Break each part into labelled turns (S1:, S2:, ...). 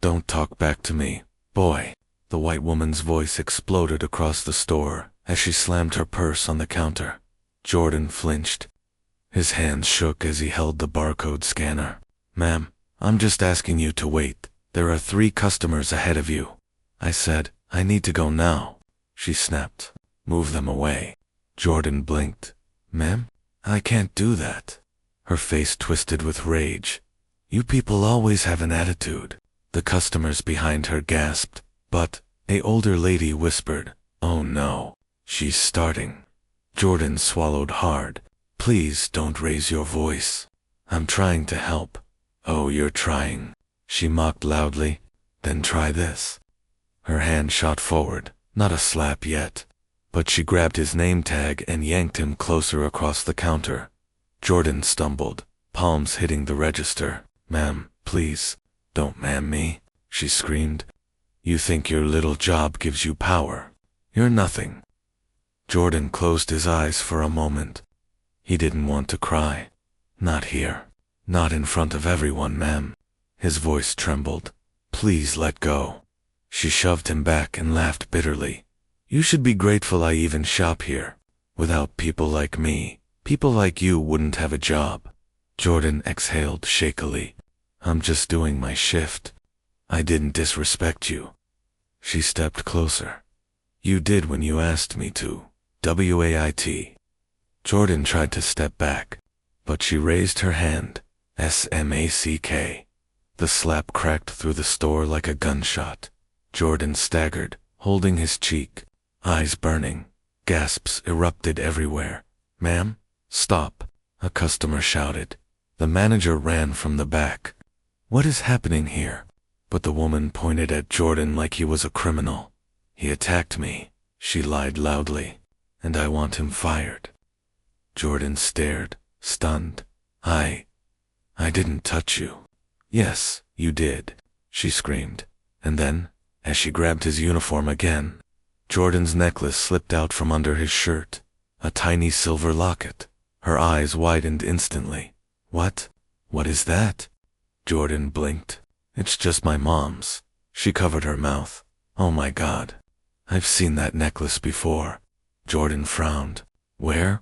S1: Don't talk back to me, boy. The white woman's voice exploded across the store as she slammed her purse on the counter. Jordan flinched. His hands shook as he held the barcode scanner. Ma'am, I'm just asking you to wait. There are 3 customers ahead of you. I said, I need to go now. She snapped. Move them away. Jordan blinked. Ma'am, I can't do that. Her face twisted with rage. You people always have an attitude. The customers behind her gasped, but an older lady whispered, oh no, she's starting. Jordan swallowed hard. Please don't raise your voice. I'm trying to help. Oh, you're trying. She mocked loudly. Then try this. Her hand shot forward, not a slap yet, but she grabbed his name tag and yanked him closer across the counter. Jordan stumbled, palms hitting the register. Ma'am, please, don't ma'am me, she screamed. You think your little job gives you power. You're nothing. Jordan closed his eyes for a moment. He didn't want to cry. Not here. Not in front of everyone, ma'am. His voice trembled. Please let go. She shoved him back and laughed bitterly. You should be grateful I even shop here. Without people like me, people like you wouldn't have a job. Jordan exhaled shakily. I'm just doing my shift. I didn't disrespect you. She stepped closer. You did when you asked me to. WAIT. Jordan tried to step back, but she raised her hand. SMACK. The slap cracked through the store like a gunshot. Jordan staggered, holding his cheek, eyes burning. Gasps erupted everywhere. Ma'am, stop, a customer shouted. The manager ran from the back. What is happening here? But the woman pointed at Jordan like he was a criminal. He attacked me, she lied loudly, and I want him fired. Jordan stared, stunned. I didn't touch you. Yes, you did, she screamed. And then, as she grabbed his uniform again, Jordan's necklace slipped out from under his shirt, a tiny silver locket. Her eyes widened instantly. What? What is that? Jordan blinked. It's just my mom's. She covered her mouth. Oh my God. I've seen that necklace before. Jordan frowned. Where?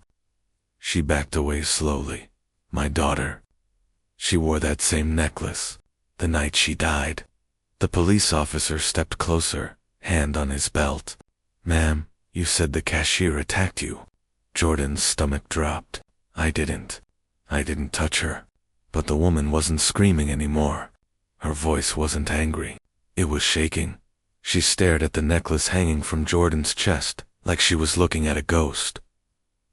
S1: She backed away slowly. My daughter. She wore that same necklace the night she died. The police officer stepped closer, hand on his belt. Ma'am, you said the cashier attacked you. Jordan's stomach dropped. I didn't touch her. But the woman wasn't screaming anymore. Her voice wasn't angry. It was shaking. She stared at the necklace hanging from Jordan's chest, like she was looking at a ghost.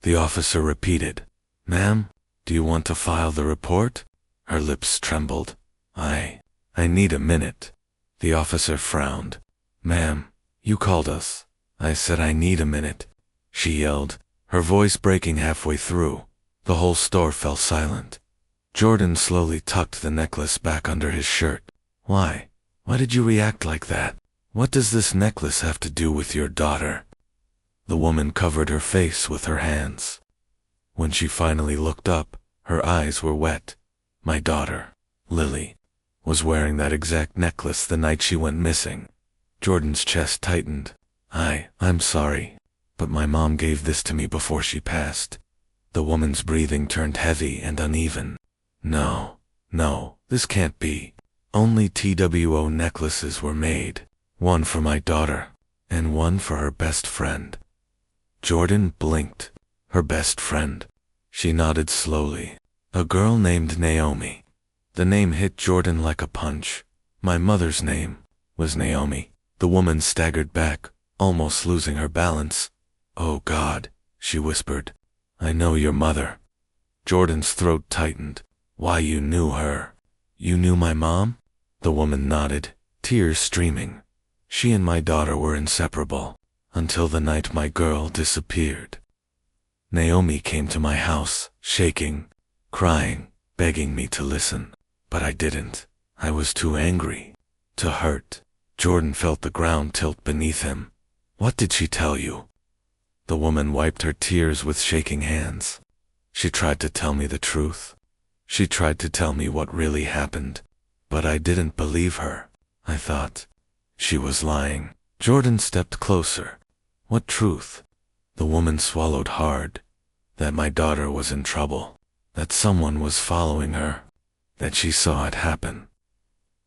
S1: The officer repeated, Ma'am, do you want to file the report? Her lips trembled. I need a minute. The officer frowned. Ma'am, you called us. I said I need a minute. She yelled, her voice breaking halfway through. The whole store fell silent. Jordan slowly tucked the necklace back under his shirt. Why? Why did you react like that? What does this necklace have to do with your daughter? The woman covered her face with her hands. When she finally looked up, her eyes were wet. My daughter, Lily, was wearing that exact necklace the night she went missing. Jordan's chest tightened. I'm sorry, but my mom gave this to me before she passed. The woman's breathing turned heavy and uneven. No, this can't be. Only TWO necklaces were made. One for my daughter, and one for her best friend. Jordan blinked. Her best friend. She nodded slowly. A girl named Naomi. The name hit Jordan like a punch. My mother's name was Naomi. The woman staggered back, almost losing her balance. Oh God, she whispered. I know your mother. Jordan's throat tightened. Why, you knew her? You knew my mom? The woman nodded, tears streaming. She and my daughter were inseparable, until the night my girl disappeared. Naomi came to my house, shaking, crying, begging me to listen. But I didn't. I was too angry. To hurt. Jordan felt the ground tilt beneath him. What did she tell you? The woman wiped her tears with shaking hands. She tried to tell me the truth. She tried to tell me what really happened. But I didn't believe her. I thought. She was lying. Jordan stepped closer. What truth? The woman swallowed hard. That my daughter was in trouble. That someone was following her. That she saw it happen.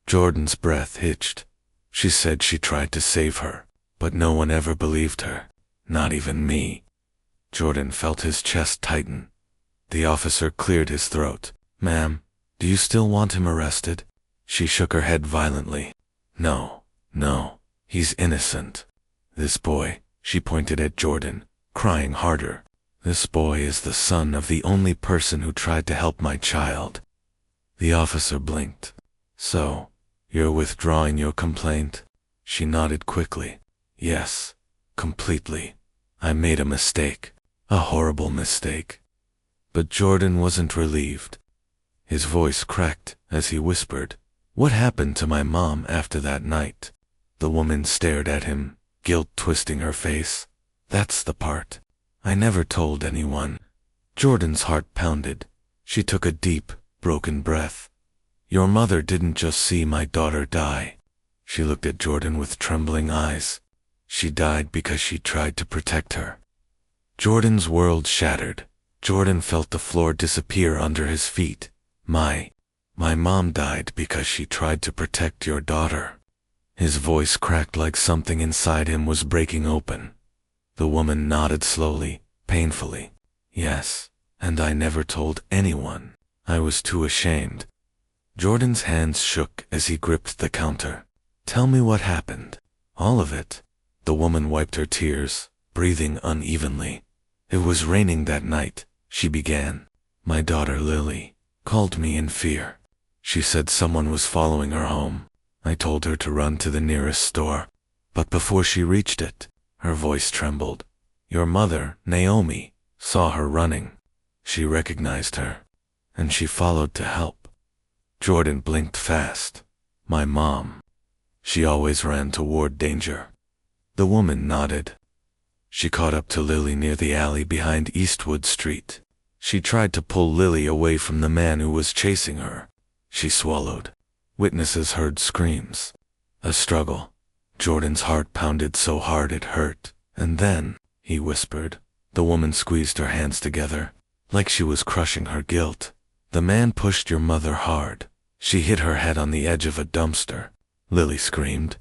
S1: Jordan's breath hitched. She said she tried to save her, but no one ever believed her. Not even me. Jordan felt his chest tighten. The officer cleared his throat. Ma'am, do you still want him arrested? She shook her head violently. No, he's innocent. This boy, she pointed at Jordan, crying harder. This boy is the son of the only person who tried to help my child. The officer blinked. So, you're withdrawing your complaint? She nodded quickly. Yes, completely. I made a mistake. A horrible mistake. But Jordan wasn't relieved. His voice cracked as he whispered, What happened to my mom after that night? The woman stared at him, guilt twisting her face. That's the part. I never told anyone. Jordan's heart pounded. She took a deep, broken breath. Your mother didn't just see my daughter die. She looked at Jordan with trembling eyes. She died because she tried to protect her. Jordan's world shattered. Jordan felt the floor disappear under his feet. My mom died because she tried to protect your daughter. His voice cracked like something inside him was breaking open. The woman nodded slowly, painfully. Yes, and I never told anyone. I was too ashamed. Jordan's hands shook as he gripped the counter. Tell me what happened. All of it. The woman wiped her tears, breathing unevenly. It was raining that night, she began. My daughter Lily called me in fear. She said someone was following her home. I told her to run to the nearest store. But before she reached it, her voice trembled. Your mother, Naomi, saw her running. She recognized her, and she followed to help. Jordan blinked fast. My mom. She always ran toward danger. The woman nodded. She caught up to Lily near the alley behind Eastwood Street. She tried to pull Lily away from the man who was chasing her. She swallowed. Witnesses heard screams. A struggle. Jordan's heart pounded so hard it hurt. And then, he whispered. The woman squeezed her hands together, like she was crushing her guilt. The man pushed your mother hard. She hit her head on the edge of a dumpster. Lily screamed.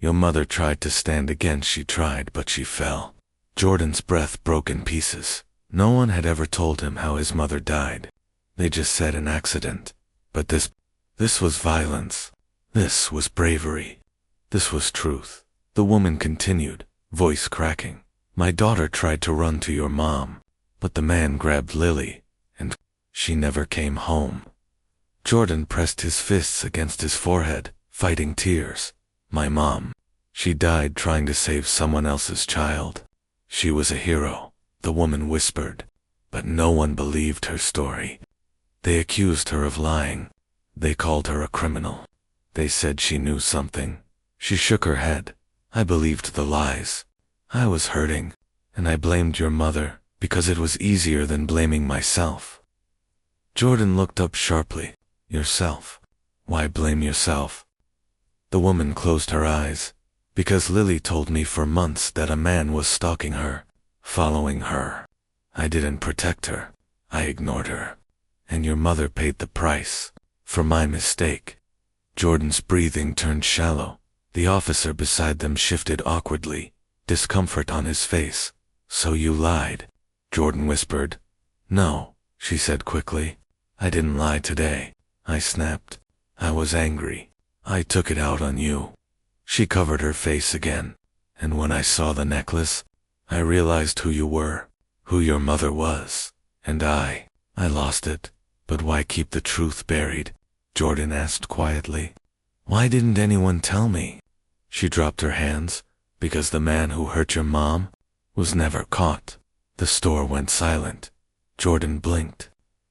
S1: Your mother tried to stand again. She tried, but she fell. Jordan's breath broke in pieces. No one had ever told him how his mother died. They just said an accident. But this was violence. This was bravery. This was truth. The woman continued, voice cracking. My daughter tried to run to your mom, but the man grabbed Lily, and she never came home. Jordan pressed his fists against his forehead, fighting tears. My mom. She died trying to save someone else's child. She was a hero, the woman whispered, but no one believed her story. They accused her of lying. They called her a criminal. They said she knew something. She shook her head. I believed the lies. I was hurting, and I blamed your mother because it was easier than blaming myself. Jordan looked up sharply. Yourself? Why blame yourself? The woman closed her eyes. Because Lily told me for months that a man was stalking her, following her. I didn't protect her. I ignored her. And your mother paid the price for my mistake. Jordan's breathing turned shallow. The officer beside them shifted awkwardly, discomfort on his face. So you lied, Jordan whispered. No, she said quickly. I didn't lie today. I snapped. I was angry. I took it out on you. She covered her face again. And when I saw the necklace, I realized who you were, who your mother was. And I lost it. But why keep the truth buried? Jordan asked quietly. Why didn't anyone tell me? She dropped her hands. Because the man who hurt your mom was never caught. The store went silent. Jordan blinked.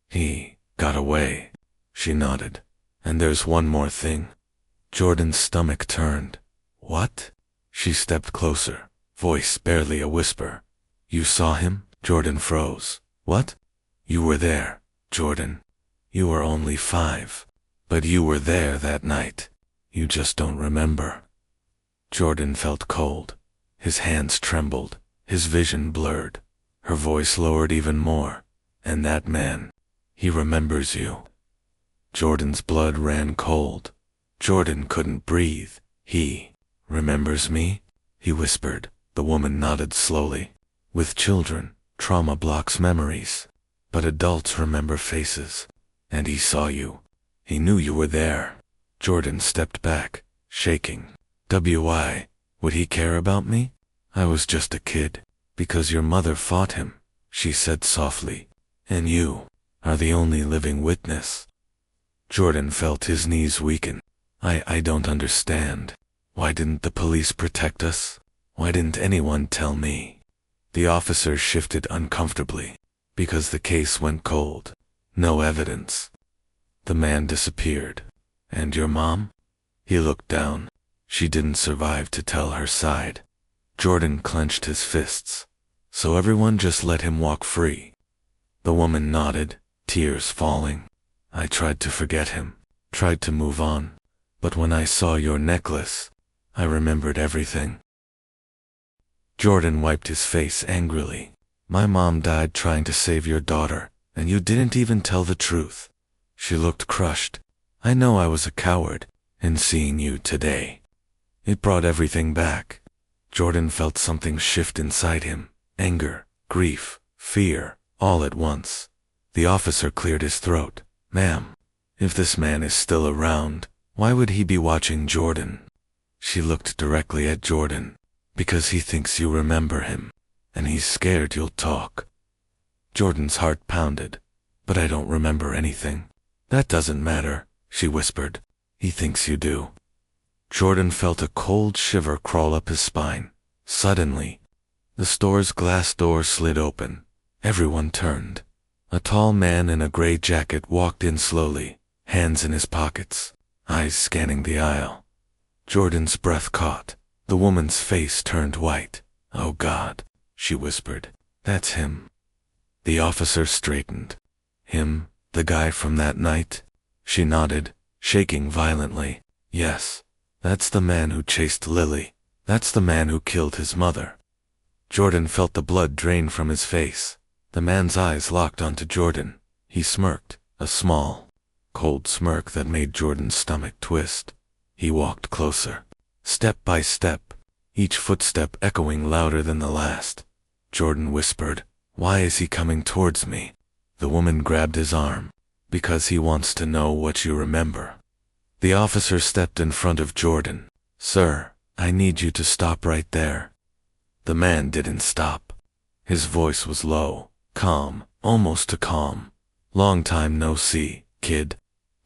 S1: He got away. She nodded. And there's one more thing. Jordan's stomach turned. What? She stepped closer, voice barely a whisper. You saw him? Jordan froze. What? You were there, Jordan. You were only 5. But you were there that night. You just don't remember. Jordan felt cold. His hands trembled. His vision blurred. Her voice lowered even more. And that man, he remembers you. Jordan's blood ran cold. Jordan couldn't breathe. He remembers me? He whispered. The woman nodded slowly. With children, trauma blocks memories. But adults remember faces. And he saw you. He knew you were there. Jordan stepped back, shaking. Why would he care about me? I was just a kid. Because your mother fought him, she said softly. And you are the only living witness. Jordan felt his knees weaken. I don't understand. Why didn't the police protect us? Why didn't anyone tell me? The officer shifted uncomfortably. Because the case went cold. No evidence. The man disappeared. And your mom? He looked down. She didn't survive to tell her side. Jordan clenched his fists. So everyone just let him walk free. The woman nodded, tears falling. I tried to forget him, tried to move on. But when I saw your necklace, I remembered everything. Jordan wiped his face angrily. My mom died trying to save your daughter, and you didn't even tell the truth. She looked crushed. I know I was a coward, in seeing you today. It brought everything back. Jordan felt something shift inside him. Anger, grief, fear, all at once. The officer cleared his throat. Ma'am, if this man is still around, why would he be watching Jordan? She looked directly at Jordan. Because he thinks you remember him, and he's scared you'll talk. Jordan's heart pounded. But I don't remember anything. That doesn't matter, she whispered. He thinks you do. Jordan felt a cold shiver crawl up his spine. Suddenly, the store's glass door slid open. Everyone turned. A tall man in a gray jacket walked in slowly, hands in his pockets, eyes scanning the aisle. Jordan's breath caught. The woman's face turned white. Oh God, she whispered. That's him. The officer straightened. Him, the guy from that night? She nodded, shaking violently. Yes, that's the man who chased Lily. That's the man who killed his mother. Jordan felt the blood drain from his face. The man's eyes locked onto Jordan. He smirked, a small, cold smirk that made Jordan's stomach twist. He walked closer, step by step, each footstep echoing louder than the last. Jordan whispered, "Why is he coming towards me?" The woman grabbed his arm. "Because he wants to know what you remember." The officer stepped in front of Jordan. "Sir, I need you to stop right there." The man didn't stop. His voice was low, calm, almost too calm. "Long time no see, kid."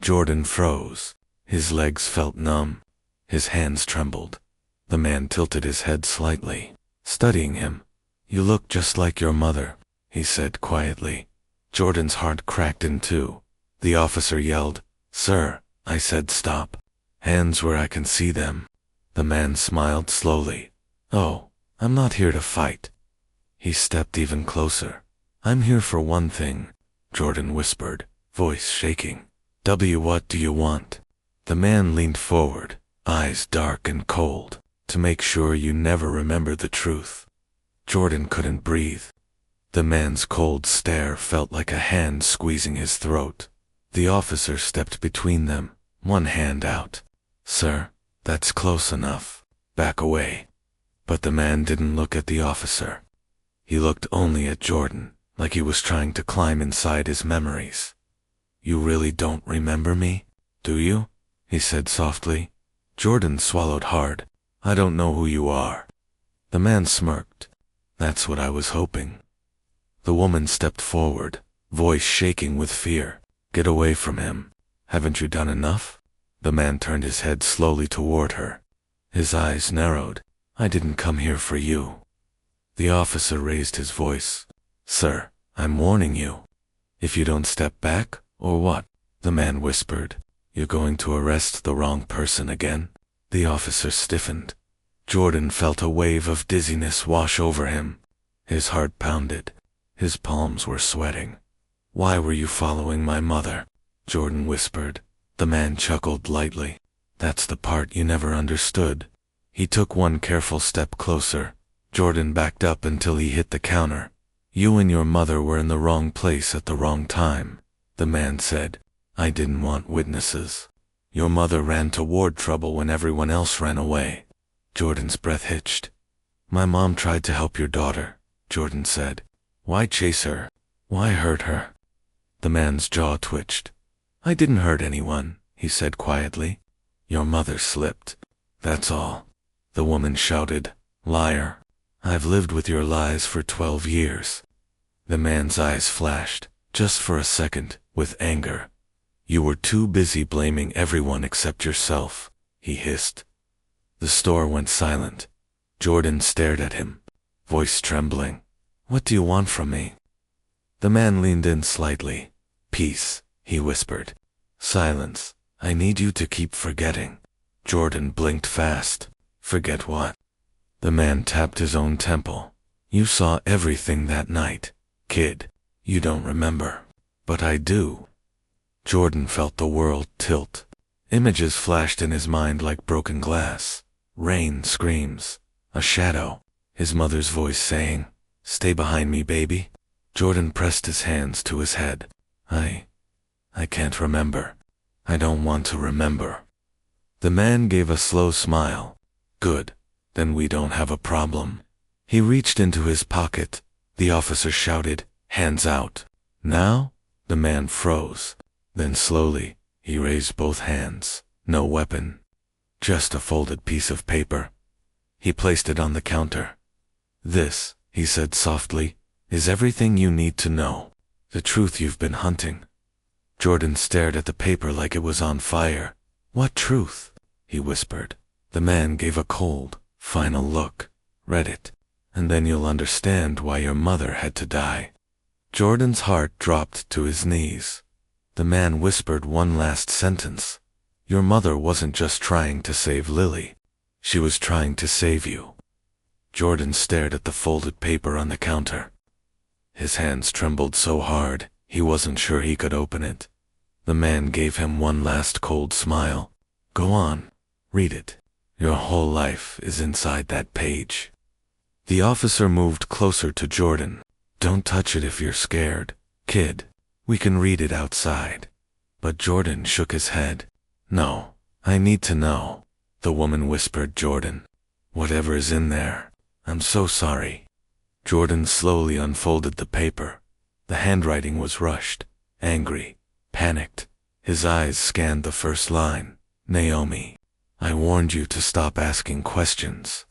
S1: Jordan froze. His legs felt numb. His hands trembled. The man tilted his head slightly, studying him. "You look just like your mother," he said quietly. Jordan's heart cracked in two. The officer yelled, "Sir," I said, "stop. Hands where I can see them." The man smiled slowly. "Oh, I'm not here to fight." He stepped even closer. "I'm here for one thing," Jordan whispered, voice shaking. What do you want?" The man leaned forward, eyes dark and cold. "To make sure you never remember the truth." Jordan couldn't breathe. The man's cold stare felt like a hand squeezing his throat. The officer stepped between them, one hand out. "Sir, that's close enough. Back away." But the man didn't look at the officer. He looked only at Jordan, like he was trying to climb inside his memories. "You really don't remember me, do you?" he said softly. Jordan swallowed hard. "I don't know who you are." The man smirked. "That's what I was hoping." The woman stepped forward, voice shaking with fear. "Get away from him. Haven't you done enough?" The man turned his head slowly toward her. His eyes narrowed. "I didn't come here for you." The officer raised his voice. "Sir, I'm warning you. If you don't step back, or what?" The man whispered. "You're going to arrest the wrong person again?" The officer stiffened. Jordan felt a wave of dizziness wash over him. His heart pounded. His palms were sweating. "Why were you following my mother?" Jordan whispered. The man chuckled lightly. That's the part you never understood. He took one careful step closer. Jordan backed up until he hit the counter. You and your mother were in the wrong place at the wrong time, the man said. I didn't want witnesses. Your mother ran toward trouble when everyone else ran away. Jordan's breath hitched. My mom tried to help your daughter, Jordan said. Why chase her? Why hurt her? The man's jaw twitched. I didn't hurt anyone, he said quietly. Your mother slipped. That's all. The woman shouted. Liar. I've lived with your lies for 12 years. The man's eyes flashed, just for a second, with anger. You were too busy blaming everyone except yourself, he hissed. The store went silent. Jordan stared at him, voice trembling. What do you want from me? The man leaned in slightly. Peace, he whispered. Silence. I need you to keep forgetting. Jordan blinked fast. Forget what? The man tapped his own temple. You saw everything that night, kid. You don't remember. But I do. Jordan felt the world tilt. Images flashed in his mind like broken glass. Rain, screams, a shadow, his mother's voice saying, Stay behind me, baby. Jordan pressed his hands to his head. I can't remember. I don't want to remember. The man gave a slow smile. Good. Then we don't have a problem. He reached into his pocket. The officer shouted, Hands out. Now? The man froze. Then slowly, he raised both hands. No weapon. Just a folded piece of paper. He placed it on the counter. This, he said softly, is everything you need to know. The truth you've been hunting. Jordan stared at the paper like it was on fire. What truth? He whispered. The man gave a cold, final look. Read it, and then you'll understand why your mother had to die. Jordan's heart dropped to his knees. The man whispered one last sentence. Your mother wasn't just trying to save Lily. She was trying to save you. Jordan stared at the folded paper on the counter. His hands trembled so hard, he wasn't sure he could open it. The man gave him one last cold smile. Go on, read it. Your whole life is inside that page. The officer moved closer to Jordan. Don't touch it if you're scared, kid. We can read it outside. But Jordan shook his head. No, I need to know. The woman whispered Jordan. Whatever is in there. I'm so sorry. Jordan slowly unfolded the paper. The handwriting was rushed, angry, panicked. His eyes scanned the first line. Naomi, I warned you to stop asking questions.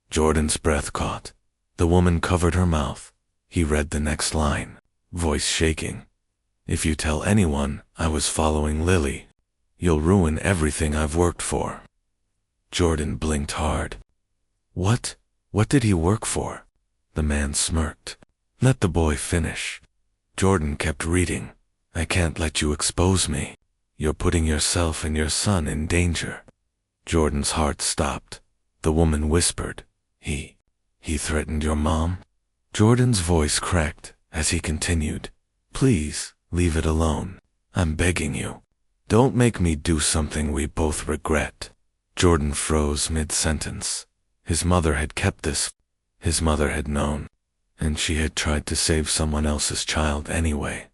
S1: Jordan's breath caught. The woman covered her mouth. He read the next line, voice shaking. If you tell anyone I was following Lily, you'll ruin everything I've worked for. Jordan blinked hard. What? What did he work for? The man smirked. Let the boy finish. Jordan kept reading. I can't let you expose me. You're putting yourself and your son in danger. Jordan's heart stopped. The woman whispered. He threatened your mom? Jordan's voice cracked as he continued. Please, leave it alone. I'm begging you. Don't make me do something we both regret. Jordan froze mid-sentence. His mother had kept this. His mother had known. And she had tried to save someone else's child anyway.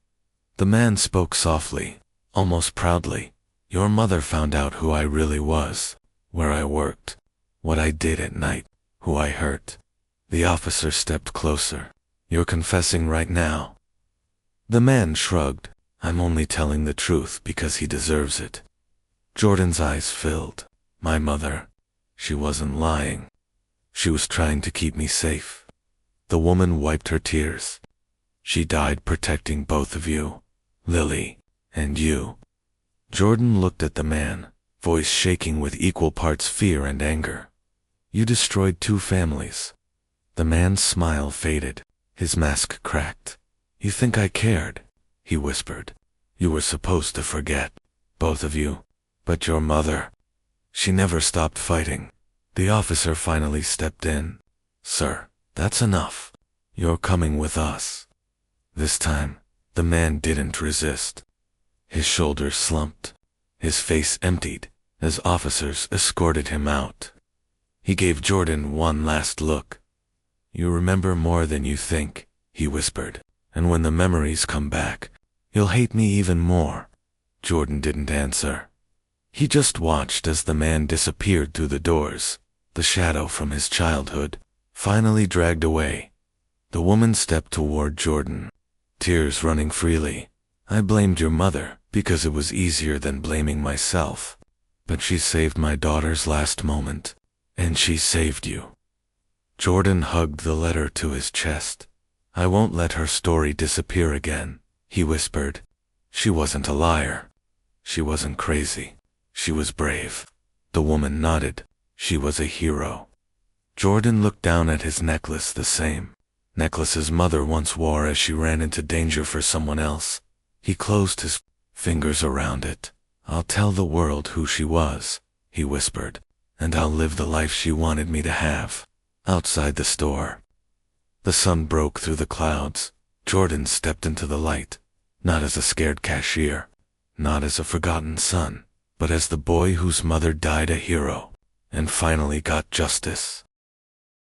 S1: The man spoke softly, almost proudly. Your mother found out who I really was, where I worked, what I did at night, who I hurt. The officer stepped closer. You're confessing right now. The man shrugged. I'm only telling the truth because he deserves it. Jordan's eyes filled. My mother. She wasn't lying. She was trying to keep me safe. The woman wiped her tears. She died protecting both of you, Lily, and you. Jordan looked at the man, voice shaking with equal parts fear and anger. You destroyed 2 families. The man's smile faded. His mask cracked. You think I cared? He whispered. You were supposed to forget, both of you. But your mother, she never stopped fighting. The officer finally stepped in. Sir, that's enough. You're coming with us. This time, the man didn't resist. His shoulders slumped. His face emptied, as officers escorted him out. He gave Jordan one last look. "You remember more than you think," he whispered, "and when the memories come back, you'll hate me even more." Jordan didn't answer. He just watched as the man disappeared through the doors, the shadow from his childhood, finally dragged away. The woman stepped toward Jordan, tears running freely. "I blamed your mother because it was easier than blaming myself. But she saved my daughter's last moment, and she saved you." Jordan hugged the letter to his chest. "I won't let her story disappear again," he whispered. "She wasn't a liar. She wasn't crazy. She was brave." The woman nodded. "She was a hero." Jordan looked down at his necklace, the same necklace his mother once wore as she ran into danger for someone else. He closed his fingers around it. "I'll tell the world who she was," he whispered, "and I'll live the life she wanted me to have." Outside the store, the sun broke through the clouds. Jordan stepped into the light, not as a scared cashier, not as a forgotten son, but as the boy whose mother died a hero and finally got justice.